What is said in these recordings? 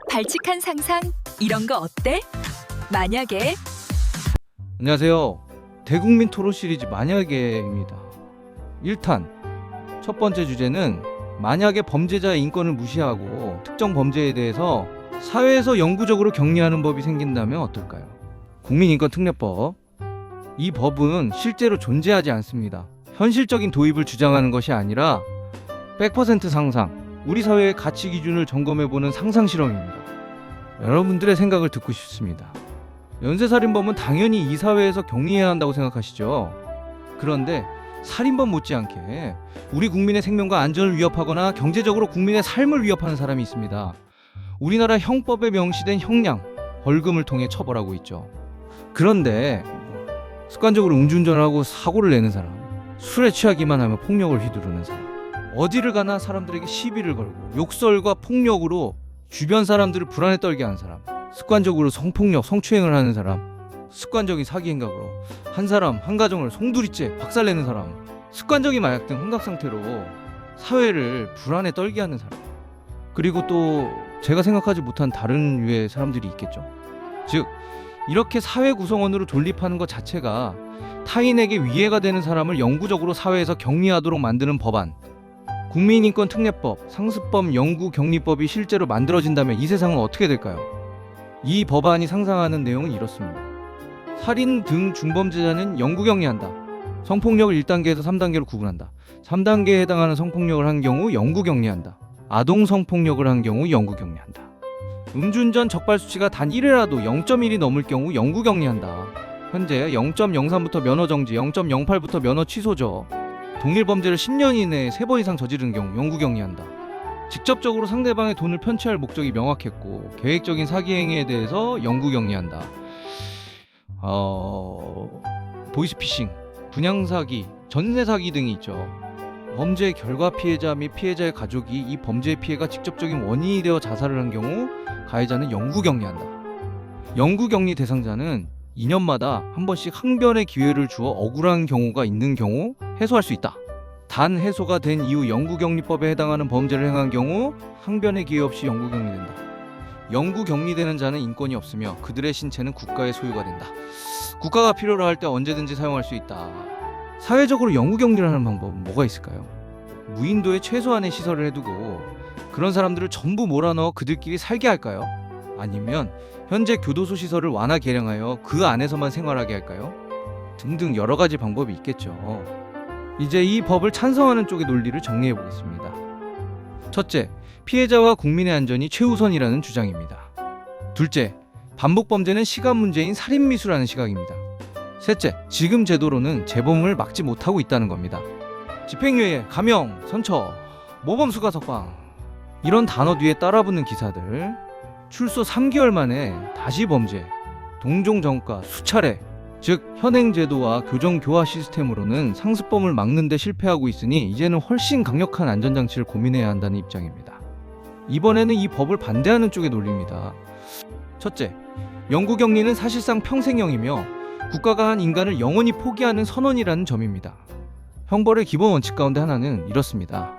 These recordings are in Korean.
발칙한 상상 이런 거 어때? 만약에 안녕하세요. 대국민 토론 시리즈 만약에입니다. 1탄 첫 번째 주제는 만약에 범죄자의 인권을 무시하고 특정 범죄에 대해서 사회에서 영구적으로 격리하는 법이 생긴다면 어떨까요? 국민인권특례법. 이 법은 실제로 존재하지 않습니다. 현실적인 도입을 주장하는 것이 아니라 100% 상상, 우리 사회의 가치 기준을 점검해보는 상상 실험입니다. 여러분들의 생각을 듣고 싶습니다. 연쇄살인범은 당연히 이 사회에서 격리해야 한다고 생각하시죠? 그런데 살인범 못지않게 우리 국민의 생명과 안전을 위협하거나 경제적으로 국민의 삶을 위협하는 사람이 있습니다. 우리나라 형법에 명시된 형량, 벌금을 통해 처벌하고 있죠. 그런데 습관적으로 음주운전을 하고 사고를 내는 사람, 술에 취하기만 하면 폭력을 휘두르는 사람, 어디를 가나 사람들에게 시비를 걸고 욕설과 폭력으로 주변 사람들을 불안에 떨게 하는 사람, 습관적으로 성폭력, 성추행을 하는 사람, 습관적인 사기 행각으로 한 사람, 한 가정을 송두리째 박살내는 사람, 습관적인 마약 등 환각 상태로 사회를 불안에 떨게 하는 사람, 그리고 또 제가 생각하지 못한 다른 유의 사람들이 있겠죠. 즉 이렇게 사회 구성원으로 존립하는 것 자체가 타인에게 위해가 되는 사람을 영구적으로 사회에서 격리하도록 만드는 법안, 국민인권특례법, 상습범 영구격리법이 실제로 만들어진다면 이 세상은 어떻게 될까요? 이 법안이 상상하는 내용은 이렇습니다. 살인 등 중범죄자는 영구격리한다. 성폭력을 1단계에서 3단계로 구분한다. 3단계에 해당하는 성폭력을 한 경우 영구격리한다. 아동 성폭력을 한 경우 영구격리한다. 음주운전 적발 수치가 단 1회라도 0.1이 넘을 경우 영구격리한다. 현재 0.03부터 면허정지, 0.08부터 면허 취소죠. 동일 범죄를 10년 이내에 3번 이상 저지른 경우 영구격리한다. 직접적으로 상대방의 돈을 편취할 목적이 명확했고 계획적인 사기 행위에 대해서 영구격리한다. 보이스피싱, 분양사기, 전세사기 등이 있죠. 범죄의 결과 피해자 및 피해자의 가족이 이 범죄의 피해가 직접적인 원인이 되어 자살을 한 경우 가해자는 영구격리한다. 영구격리 대상자는 2년마다 한 번씩 항변의 기회를 주어 억울한 경우가 있는 경우 해소할 수 있다. 단 해소가 된 이후 영구격리법에 해당하는 범죄를 행한 경우 항변의 기회 없이 영구격리된다. 영구격리되는 자는 인권이 없으며 그들의 신체는 국가의 소유가 된다. 국가가 필요로 할 때 언제든지 사용할 수 있다. 사회적으로 영구격리를 하는 방법은 뭐가 있을까요? 무인도에 최소한의 시설을 해두고 그런 사람들을 전부 몰아넣어 그들끼리 살게 할까요? 아니면 현재 교도소 시설을 완화 개량하여 그 안에서만 생활하게 할까요? 등등 여러 가지 방법이 있겠죠. 이제 이 법을 찬성하는 쪽의 논리를 정리해 보겠습니다. 첫째, 피해자와 국민의 안전이 최우선이라는 주장입니다. 둘째, 반복 범죄는 시간 문제인 살인미수라는 시각입니다. 셋째, 지금 제도로는 재범을 막지 못하고 있다는 겁니다. 집행유예, 감형, 선처, 모범수가 석방 이런 단어 뒤에 따라붙는 기사들, 출소 3개월 만에 다시 범죄, 동종전과 수차례, 즉 현행제도와 교정교화 시스템으로는 상습범을 막는 데 실패하고 있으니 이제는 훨씬 강력한 안전장치를 고민해야 한다는 입장입니다. 이번에는 이 법을 반대하는 쪽의 논리입니다. 첫째, 영구격리는 사실상 평생형이며 국가가 한 인간을 영원히 포기하는 선언이라는 점입니다. 형벌의 기본 원칙 가운데 하나는 이렇습니다.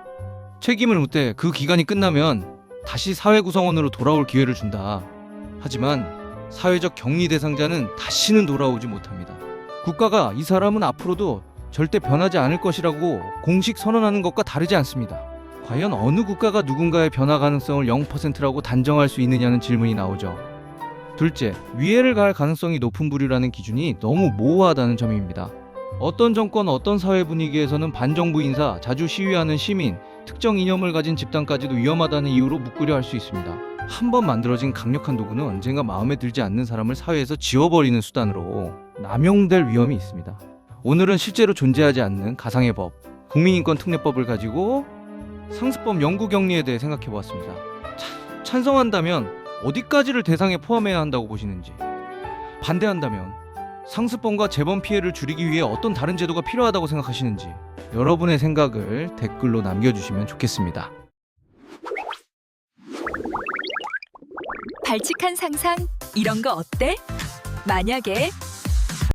책임을 묻되 그 기간이 끝나면 다시 사회 구성원으로 돌아올 기회를 준다. 하지만 사회적 격리 대상자는 다시는 돌아오지 못합니다. 국가가 이 사람은 앞으로도 절대 변하지 않을 것이라고 공식 선언하는 것과 다르지 않습니다. 과연 어느 국가가 누군가의 변화 가능성을 0%라고 단정할 수 있느냐는 질문이 나오죠. 둘째, 위해를 가할 가능성이 높은 부류라는 기준이 너무 모호하다는 점입니다. 어떤 정권, 어떤 사회 분위기에서는 반정부 인사, 자주 시위하는 시민, 특정 이념을 가진 집단까지도 위험하다는 이유로 묶으려 할 수 있습니다. 한번 만들어진 강력한 도구는 언젠가 마음에 들지 않는 사람을 사회에서 지워버리는 수단으로 남용될 위험이 있습니다. 오늘은 실제로 존재하지 않는 가상의 법, 국민인권특례법을 가지고 상습범 영구격리에 대해 생각해보았습니다. 찬성한다면 어디까지를 대상에 포함해야 한다고 보시는지, 반대한다면 상습범과 재범 피해를 줄이기 위해 어떤 다른 제도가 필요하다고 생각하시는지 여러분의 생각을 댓글로 남겨주시면 좋겠습니다. 발칙한 상상 이런 거 어때? 만약에